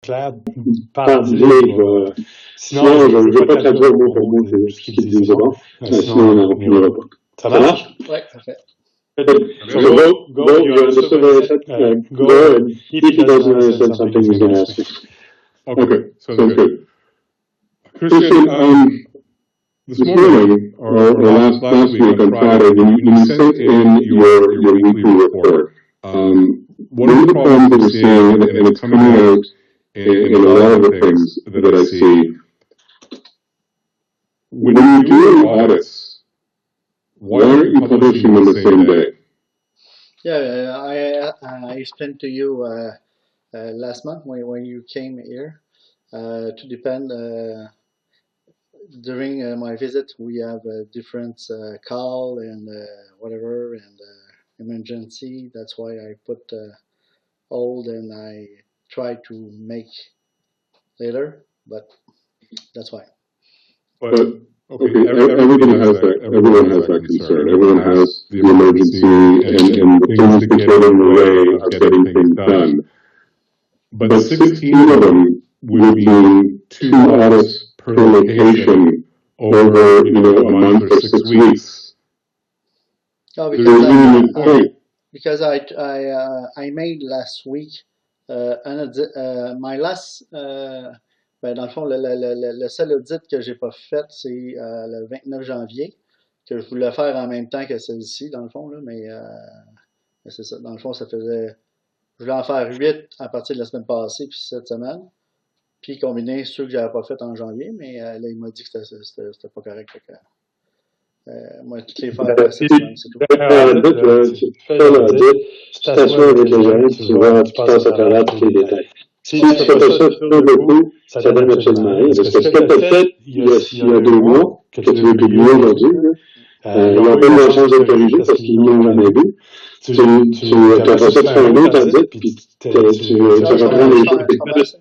clair par dire, sinon je ne vais pas traduire mot pour mot ce qu'il disait, bon. Sinon, on n'en finira pas. Ça marche? Oui, parfait. So go, you understood what I said? Go, and if he doesn't understand something, he's going to ask me. Okay, sounds good. Christian, this morning, or last week on Friday, when you sent in your weekly report, one of the problems that we're seeing, and it's coming out in a lot of the things that I see, when you do audits, why aren't you publishing them the same day? Yeah, I explained to you last month when you came here. To depend, during my visit, we have different call and whatever and emergency. That's why I put hold and I try to make later, but that's why. But okay, everyone has that concern. Everyone has the emergency and the things that get in the way of getting things done. But 16 of them would be 2 audits per location over, a month or 6 weeks. Oh, because I made last week my last ben dans le fond le seul audit que j'ai pas fait c'est le 29 janvier que je voulais faire en même temps que celle-ci dans le fond là, mais c'est ça, dans le fond ça faisait, je voulais en faire 8 à partir de la semaine passée puis cette semaine, puis combiner ceux que j'avais pas fait en janvier, mais là il m'a dit que c'était pas correct. Moi, toutes les faire cette semaine, c'est tout. Tu t'assois avec les gens, tu vois, tu passes à travers tous les détails. Si tu fais ça d'un coup, ça donne absolument rien. Parce que ce que tu as fait il y a 2 mois, que tu veux publier aujourd'hui, ils n'ont pas eu la chance de le corriger parce qu'ils ne l'ont jamais vu. Après ça, tu fais un autre audit, puis tu reprends les choses.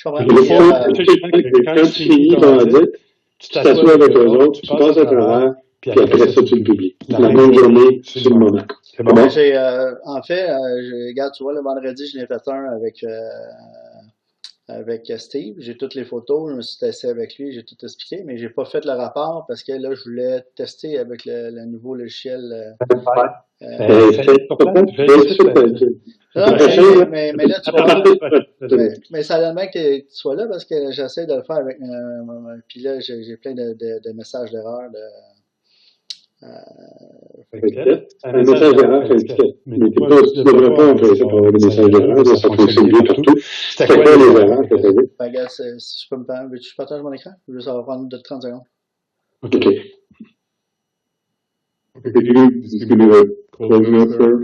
Quand tu finis ton audit, tu t'assois avec eux autres, tu passes à travers, puis après ça, tu le publies. La même journée, sur le moment. C'est bon? En fait, regarde, tu vois, le vendredi, je l'ai fait un avec Steve. J'ai toutes les photos, je me suis testé avec lui, j'ai tout expliqué, mais j'ai pas fait le rapport parce que là, je voulais tester avec le nouveau logiciel. Mais là, tu vois, mais ça donne bien que tu sois là parce que j'essaie de le faire avec. Puis là, j'ai plein de messages d'erreur. Un message d'erreur, mais tu devrais pas employer ça pour avoir des messages d'erreur, ça fonctionne bien partout. C'était quoi les erreurs que tu as vues? Si je peux me permettre, veux-tu que je partage mon écran? Ça va prendre 30 secondes. OK. Could you just give me the closing notes there?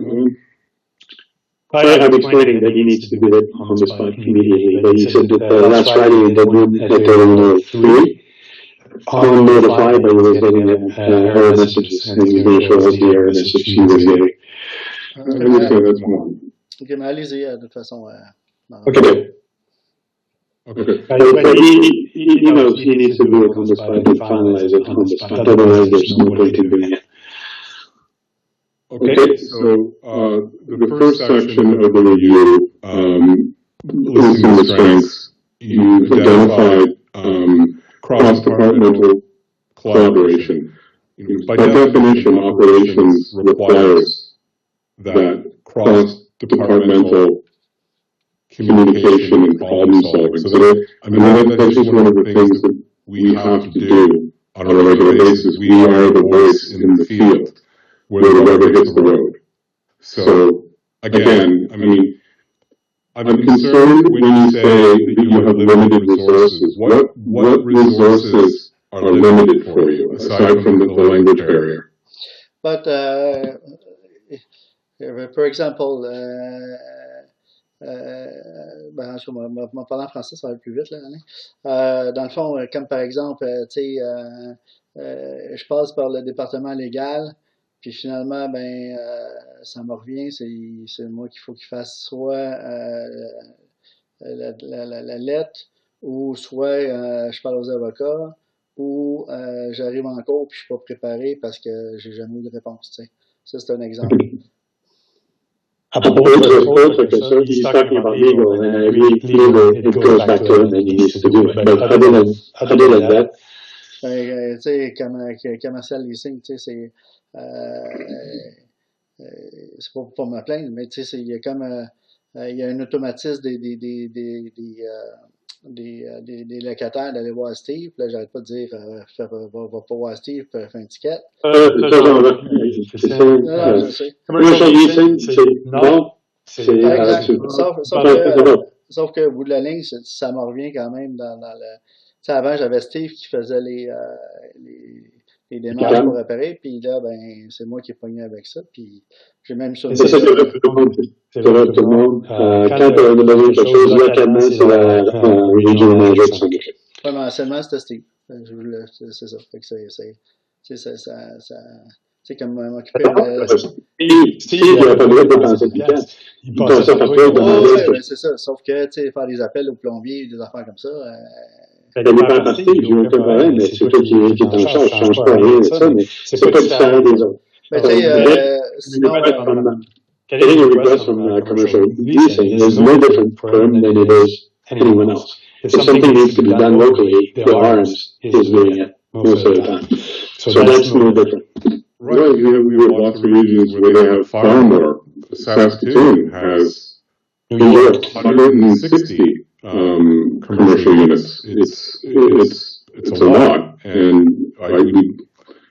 I'm explaining that he needs to do it on the spot immediately. But you said that last Friday he did one at 3. On notify, but he was getting error messages, and he was going to show us the error message he was getting. That's one. Ok, mais allez-y, de toute façon. Okay. But he knows he needs to do it on the spot and finalize it on the spot. Otherwise, there's no point in doing it. Okay, so the first section of the review, listing the strengths, you've identified cross-departmental collaboration. By definition, operations requires that cross-departmental communication and problem solving. So that's just one of the things that we have to do on a regular basis. We are the voice in the field where the rubber hits the road. So again, I mean, I'm concerned when you say that you have limited resources. What resources are limited for you, aside from the language barrier? But, for example, ben, je vais parler en français, ça va aller plus vite, là, dans le fond, comme par exemple, tu sais, je passe par le département légal, puis finalement, ben, ça me revient, c'est moi qu'il faut qu'il fasse soit la lettre, ou soit je parle aux avocats, ou j'arrive en cours puis je suis pas préparé parce que j'ai jamais eu de réponse. Tu sais. Ça, c'est un exemple. autre que so he's talking about legal, and I agree, legal, it goes back to him and he needs to do it. But other than that, tu sais, commercial leasing, tu sais, c'est pas pour me plaindre, mais tu sais, il y a comme, il y a un automatisme des locataires d'aller voir Steve. Là, j'arrête pas de dire, va pas voir Steve, fais un ticket. c'est ça. Non, je sais. Commercial leasing, c'est non. C'est exact. Sauf que au bout de la ligne, ça me revient quand même dans le. Tu sais, avant, j'avais Steve qui faisait les démarches pour réparer, puis là, ben, c'est moi qui ai pogné avec ça, puis j'ai même sur. C'est ça que tout le monde. Quand on a besoin de quelque chose, localement, c'est la regional manager qui s'en occupe. Oui, mais anciennement, c'était Steve. C'est ça. Fait que c'est comme m'occuper de. Steve, il n'a pas besoin de dépenser de pièces. Il passe ça par toi. Oui, c'est ça. Sauf que, tu sais, faire des appels au plombier, des affaires comme ça. Ça dépend par partie, j'ai aucun problème, mais c'est toi qui est en charge, je ne change pas rien de ça, mais c'est pas différent des autres. Mais tu sais, sinon. Getting a request from commercial leasing is no different for him than it is anyone else. If something needs to be done locally, the RMs is doing it most of the time. So that's no different. Right, we have lots of regions where they have far more. Saskatoon has New York, 160 commercial units. It's a lot, and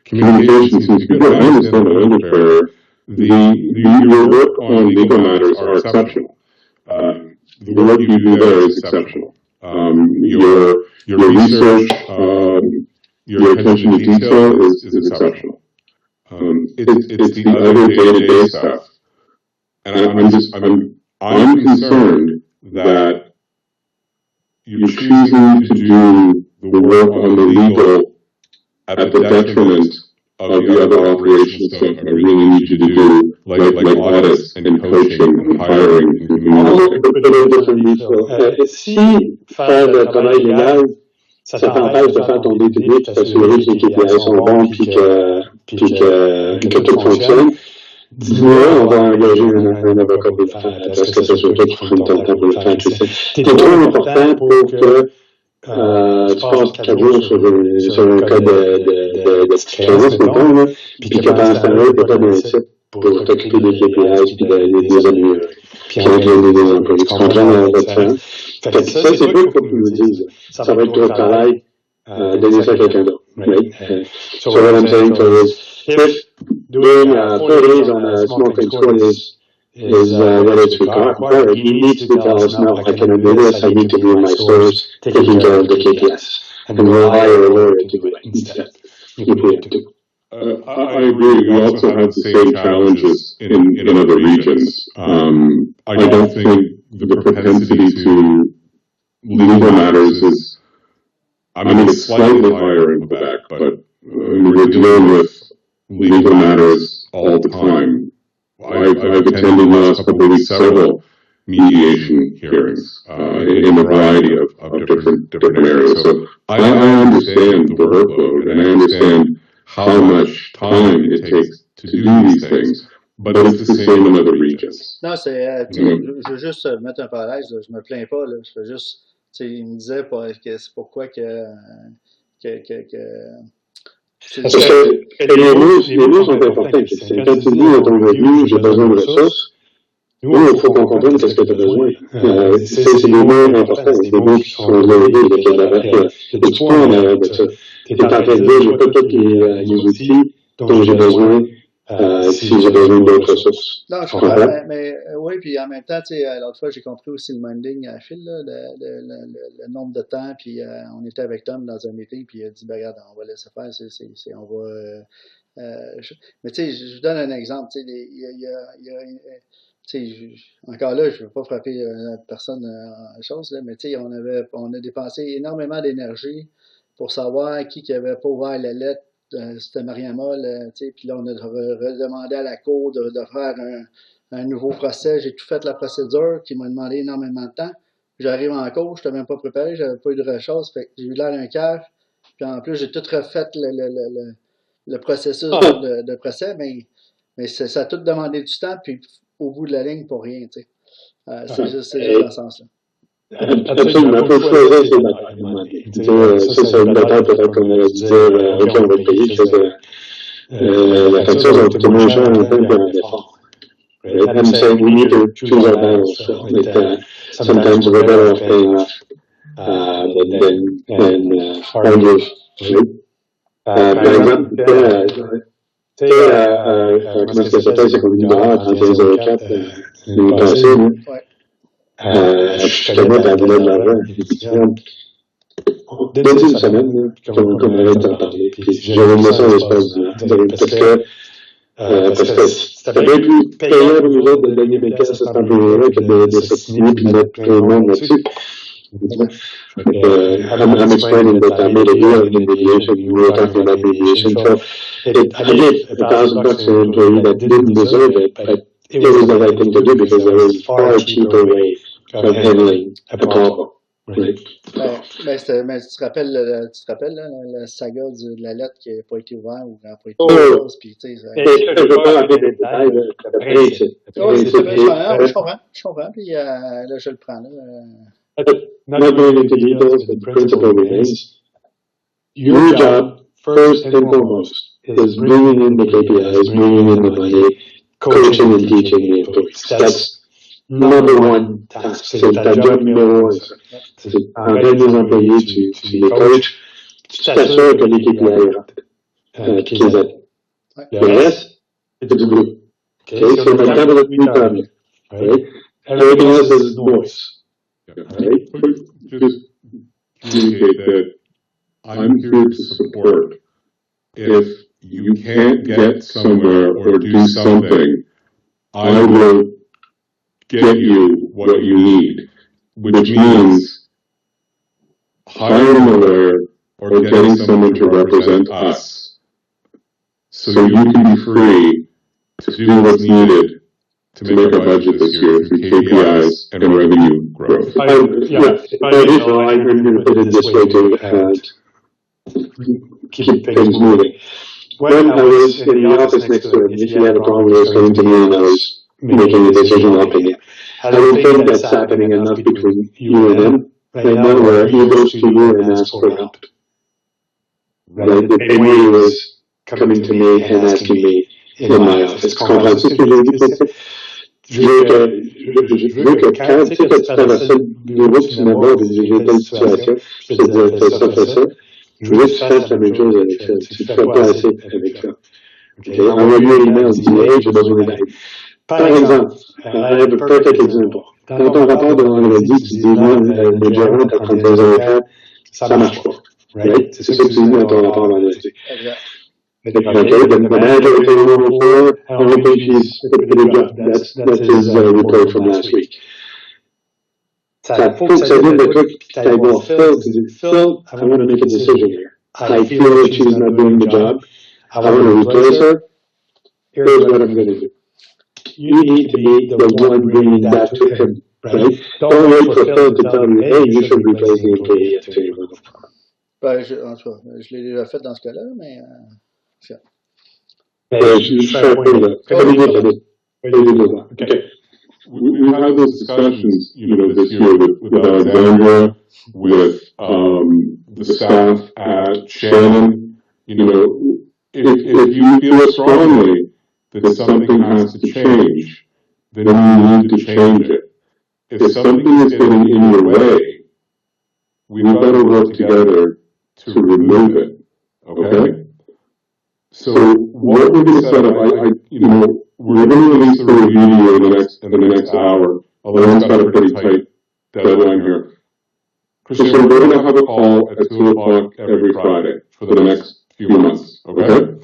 communication seems to be good. I understand that Underfair, your work on legal matters are exceptional. The work you do there is exceptional. Your research, your attention to detail is exceptional. It's the other day-to-day stuff, and I'm concerned that you're choosing to do the work on the legal at the detriment of the other operations stuff I really need you to do, like audits and coaching and hiring and communication. Si faire le travail légal, ça t'empêche de faire ton day-to-day, de t'assurer que les KPI sont bons puis que tout fonctionne, dis-moi, on va engager un avocat pour le faire, parce que ça soit toi qui prends ton temps pour le faire. C'est trop important pour que tu passes 4 jours sur un cas de créance, mettons, là, puis que pendant ce temps-là, tu n'as pas d'un site pour t'occuper des KPIs puis des améliorer. Puis entraîner des employés. Tu comprends la différence? Fait que ça, c'est pas pour que tu me dises. Ça va être ton travail, donner ça à quelqu'un d'autre. Right? So what I'm saying is, if doing 4 days on a small claims court is whether it's required, he needs to tell us, no, I cannot do this, I need to be in my stores taking care of the KPS. And we'll hire a lawyer to do it instead, if we have to. I agree. We also have the same challenges in other regions. I don't think the propensity to legal matters is, it's slightly higher in Quebec, but we're dealing with legal matters all the time. I've attended in the last couple of weeks several mediation hearings in a variety of different areas. So I understand the workload and I understand how much time it takes to do these things, but it's the same in other regions. Non, c'est, je veux juste mettre un parallèle, je me plains pas, là, je fais juste, il me disait que c'est pourquoi Parce que les mots sont importants. Quand tu dis à ton revenu, j'ai besoin de ressources, nous, il faut qu'on comprenne qu'est-ce que tu as besoin. C'est des mots importants, c'est des mots qui sont délégués, il y a du point en arrière de ça. Tu es en train de dire, j'ai pas tous les outils dont j'ai besoin si j'ai besoin d'autres ressources. Non, je comprends, mais oui, puis en même temps, tu sais, l'autre fois, j'ai compris aussi le minding à fil, là, le nombre de temps, puis on était avec Tom dans un meeting, puis il a dit, ben regarde, on va laisser faire, on va... mais tu sais, je vous donne un exemple, tu sais, encore là, je ne veux pas frapper personne en chose, là, mais tu sais, on a dépensé énormément d'énergie pour savoir qui avait pas ouvert la lettre. C'était Mariamol, tu sais, puis là, on a redemandé à la cour de faire un nouveau procès. J'ai tout fait la procédure qui m'a demandé énormément de temps. J'arrive en cour, je n'étais même pas préparé, j'avais pas eu de chose, fait que j'ai eu l'air d'un cave. Puis en plus, j'ai tout refait le processus de procès, mais ça a tout demandé du temps, puis au bout de la ligne pour rien, tu sais. C'est juste dans ce sens-là. Absolument, il faut choisir ses batailles. Ça, c'est une bataille peut-être qu'on aurait dû dire, OK, on va le payer, parce que la facture va coûter moins cher en temps qu'un effort. Right? I'm saying we need to choose our battles. Sometimes we're better off paying off than hard-use. Par exemple, tu sais, comment est-ce que ça s'appelle, c'est comme $1, 31,04, l'année passée, je te mets à donner de l'argent. Dès une semaine, comme on avait d'en parler, puis j'avais mis ça en l'espace parce que c'était bien plus payant pour nous autres de donner des pièces à cet employé-là que de s'assiner puis de mettre plein de monde là-dessus. I'm explaining that I made a deal in mediation. We were talking about mediation. So I gave $1,000 to an employee that didn't deserve it, but it was the right thing to do because there was a far cheaper way of handling a problem. Right? Mais tu te rappelles la saga de la lettre qui n'a pas été ouverte ou qui n'a pas été ouverte, puis tu sais. Je veux pas rappeler des détails, je comprends, puis là, je le prends, là. Not going into details, but the principle remains. Your job, first and foremost, is bringing in the KPIs, bringing in the money, coaching and teaching the employees. That's number one task. C'est ta job numéro un. C'est envers les employés, tu les coaches, tu t'assures que les KPI rentrent, qu'ils aident. Le reste, c'est du groupe. Okay, so my job is to come here. Right? Everything else is noise. Right? Just communicate that I'm here to support. If you can't get somewhere or do something, I will get you what you need, which means hiring a lawyer or getting someone to represent us so you can be free to do what's needed to make our budget this year through KPIs and revenue growth. I heard you put it this way to keep things moving. When I was in the office next to him, if he had a problem, he was coming to me and I was making a decision helping him. I don't think that's happening enough between you and him right now where he goes to you and asks for help. Right? The same way he was coming to me and asking me in my office. Comprends-tu ce que j'ai dit? Je veux que quand tu sais que tu fais la seule bureau que tu m'abordes et j'ai telle situation, je te dis fais ça. Je veux que tu fasses la même chose avec ça. Tu ne fais pas assez avec ça. Okay? Envoie-lui un email, dis hey, j'ai besoin d'aide. Par exemple, I have a perfect example. Dans ton rapport de vendredi, tu dis moi, le gérant à 31,04, ça marche pas. Right? C'est ça que tu dis dans ton rapport vendredi. Okay, the manager will take over for how many pages did he get? That's his report from last week. Ça faut que ça vienne de toi, puis tu ailles voir Phil, tu dis, Phil, I want to make a decision here. I feel that she's not doing the job. I want to replace her. Here's what I'm going to do. You need to be the one bringing that to him, right? Don't wait for Phil to tell you, hey, you should replace the employee at the table. Ben, en tout cas, je l'ai déjà fait dans ce cas-là, mais... Okay. We've had those discussions, this year with Alexandra, with the staff at Shannon. If you feel strongly that something has to change, then you need to change it. If something is getting in your way, we've got to work together to remove it. Okay? So what we're going to set up, we're going to release the review in the next hour. Elaine's got a pretty tight deadline here. Christian, we're going to have a call at 2:00 every Friday for the next few months. Okay?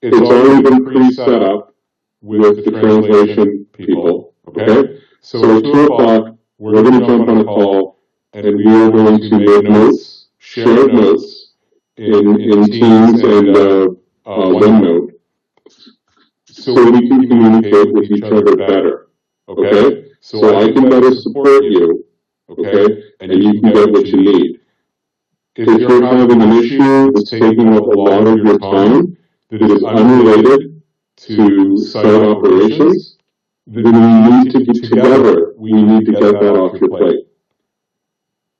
It's already been pre-set up with the translation people. Okay? So at 2:00, we're going to jump on a call and we are going to make notes, shared notes in Teams and OneNote, so we can communicate with each other better, okay? So I can better support you, okay? And you can get what you need. If you're having an issue that's taking up a lot of your time that is unrelated to site operations, then we need to be together. We need to get that off your plate.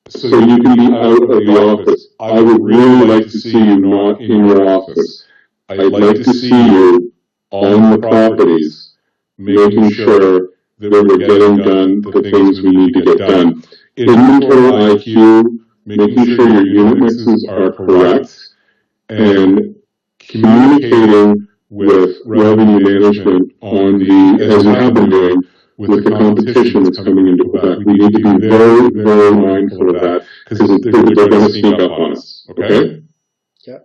So you can be out of the office. I would really like to see you not in your office. I'd like to see you on the properties, making sure that we're getting done the things we need to get done. Inventory IQ, making sure your unit mixes are correct, and communicating with revenue management on as we have been doing, with the competition that's coming into Quebec. We need to be very, very mindful of that, because they're going to sneak up on us, okay? Yeah.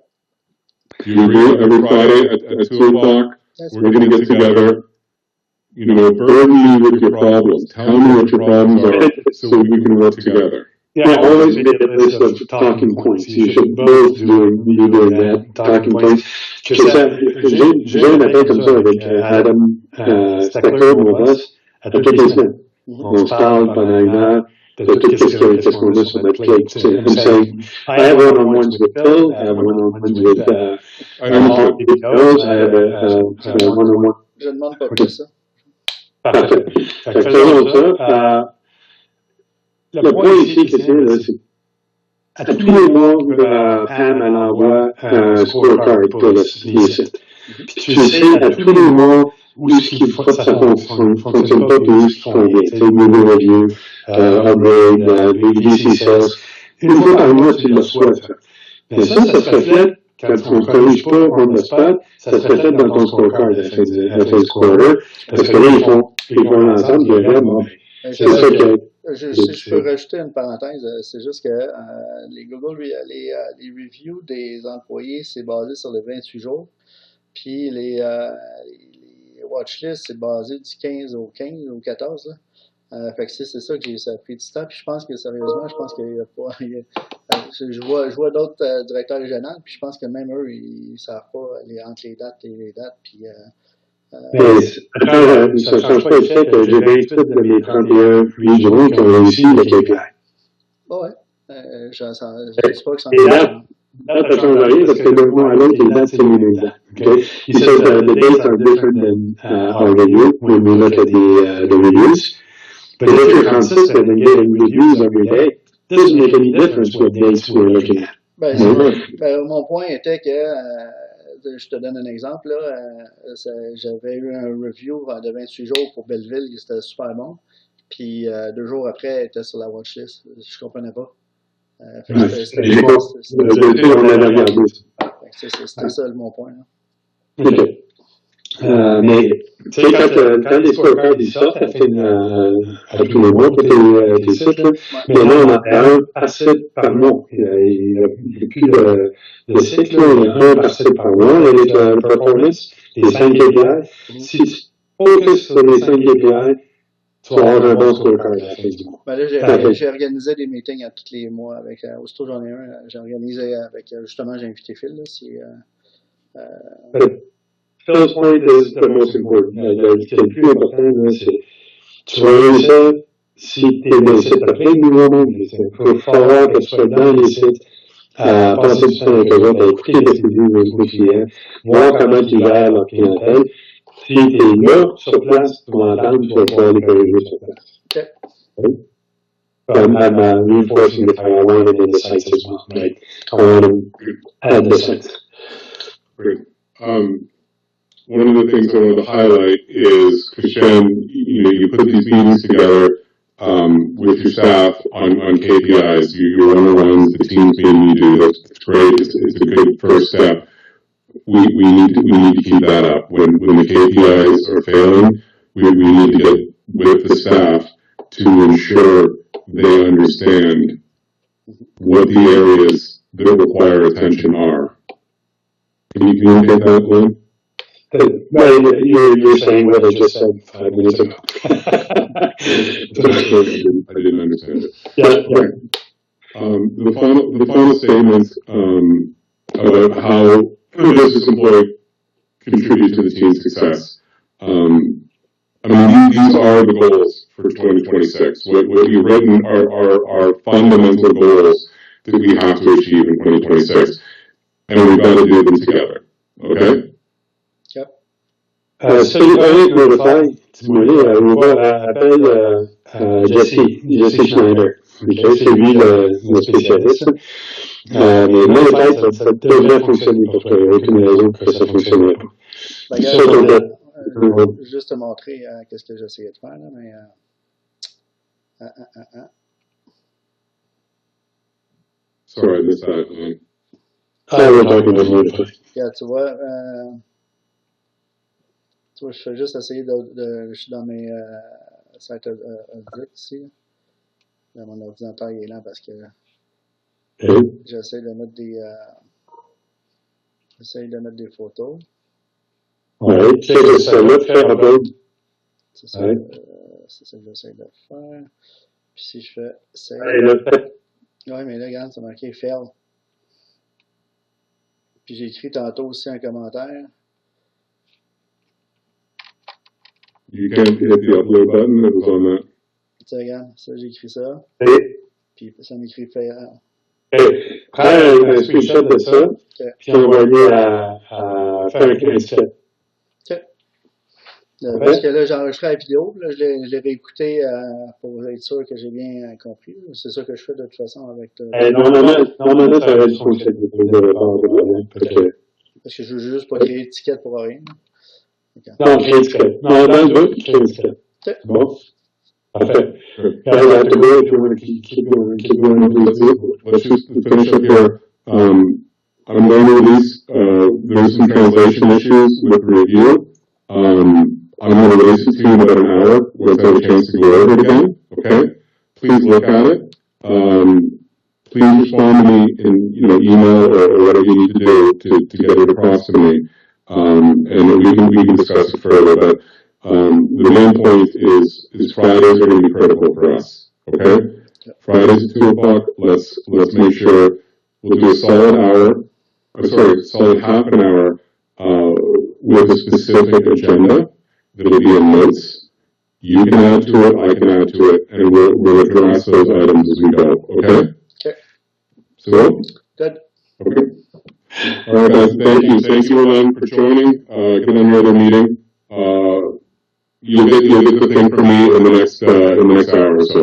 Do you agree? Every Friday at 2 o'clock, we're going to get together, burden me with your problems. Tell me what your problems are so we can work together. Yeah, always make a list of talking points. You should both doing that, talking points. J'ai un appel comme ça avec Adam Stacker, mon boss, à toutes les semaines. On se parle pendant une heure de tout ce qu'on a sur notre plate. I'm saying, I have one-on-ones with Phil, I have one-on-ones with I have a one-on-one. Je ne demande pas plus ça. Parfait. Faisons ça. Le point ici, c'est à tous les mois, Pam, elle envoie un scorecard pour les sites. Puis tu sais, à tous les mois, où ce qui ça fonctionne pas, puis où ce qui font bien. Tu sais, Google Review, Upgrade, les DC Sales. Une fois par mois, tu le reçois, ça. Mais ça se reflète, quand on ne corrige pas on the spot, ça se reflète dans ton scorecard à la fin du quarter. Parce que là, ils font l'ensemble, ils regardent, bon, c'est ça que... Si je peux rajouter une parenthèse, c'est juste que les Google, les reviews des employés, c'est basé sur les 28 jours. Puis les watchlists, c'est basé du 15 au 15 ou 14. Fait que c'est ça que ça a pris du temps. Puis je pense que sérieusement, qu'il y a pas. Je vois d'autres directeurs régionaux, puis je pense que même eux, ils savent pas entre les dates et les dates. Puis mais ça ne change pas le fait que j'ai 28 de mes 31 régionaux qui ont réussi le KPI. Ouais. Je ne dis pas que ça en est. That ne change rien parce que d'un mois à l'autre, les dates, c'est les mêmes dates. Okay? He says the dates are different than our review when we look at the reviews. But if you're consistent and getting reviews every day, it doesn't make any difference what dates we're looking at. Mon point était que je te donne un exemple, là, j'avais eu un review de 28 jours pour Belleville, qui était super bon, puis 2 jours après, elle était sur la watchlist. Je comprenais pas. C'était ça mon point. Là. OK. Mais, tu sais, quand les scorecards ils sortent à tous les mois pour tes sites, là, mais là, on a un par site par mois. Il n'y a plus de sites, là, il y a un par site par mois, avec le performance, les 5 KPI. Si tu focuses sur les 5 KPI, tu vas avoir un bon scorecard à la fin du mois. Ben là, j'ai organisé des meetings à tous les mois avec, aussitôt j'en ai un, j'ai organisé avec, justement, j'ai invité Phil, là, Phil's point is the most important. Ce qui est le plus important, c'est tu vas réussir si tu es dans les sites à plein de nouveaux. Il faut falloir que tu sois dans les sites, à passer du temps avec eux autres, à écouter ce qu'ils disent aux clients, voir comment ils gèrent leur clientèle. Si tu es là, sur place, tu vas entendre, tu vas pouvoir les corriger sur place. Okay. I'm reinforcing the I want it in the sites as well, right? I want to add the sites. Great. One of the things I wanted to highlight is, Kishen, you put these meetings together with your staff on KPIs, your one-on-ones, the teams meeting you do. That's great. It's a good first step. We need to keep that up. When the KPIs are failing, we need to get with the staff to ensure they understand what the areas that require attention are. Can you communicate that, Glenn? Well, you're saying what I just said 5 minutes ago. I didn't understand it. Yeah. Right. The final statement about how a business employee contributes to the team's success. I mean, these are the goals for 2026. What you've written are fundamental goals that we have to achieve in 2026, and we've got to do them together. Okay. Si tu veux parler avec Notify, dis-moi, appelle Jesse Schneider. Okay, c'est lui le spécialiste. Mais Notify, ça devrait fonctionner pour toi. Il n'y a aucune raison que ça ne fonctionnerait pas. Juste te montrer qu'est-ce que j'essayais de faire, là, mais... Sorry, I missed that. We're talking about Notify. Yeah, tu vois, je fais juste essayer je suis dans mes sites audits ici. Là, mon ordinateur il est lent parce que j'essaie de mettre des photos. Ouais, c'est ça, là, faire upload. C'est ça, c'est ça que j'essaie de faire. Puis si je fais save. Ouais, mais là, regarde, c'est marqué fail. Puis j'ai écrit tantôt aussi un commentaire. You can't hit the upload button, it was on that. Tu sais, regarde, ça, j'ai écrit ça. Puis ça m'écrit fail. Prends un screenshot de ça, puis envoie-le à faire un screenshot. Parce que là, j'ai enregistré la vidéo, là, je l'ai réécouté pour être sûr que j'ai bien compris. C'est ça que je fais de toute façon avec... Normalement, ça va fonctionner. Parce que je veux juste pas créer d'étiquette pour rien. Non, créer étiquette. Non, dans le bout, créer étiquette. Bon. Parfait. Let's just finish up here. I'm going to release, there's some translation issues with the review. I'm going to release it to you in about an hour once I have a chance to go over it again. Okay? Please look at it. Please respond to me in, email or whatever you need to do to get it across to me. And we can discuss it further, but, the main point is Fridays are going to be critical for us. Okay? Fridays at 2 o'clock, let's make sure we'll do a solid half an hour, with a specific agenda that'll be in notes. You can add to it, I can add to it, and we'll address those items as we go, okay? Okay. So? Good. Okay. All right, guys, thank you. Thank you, Elaine, for joining. Get on your other meeting. You'll get the thing from me in the next hour or so.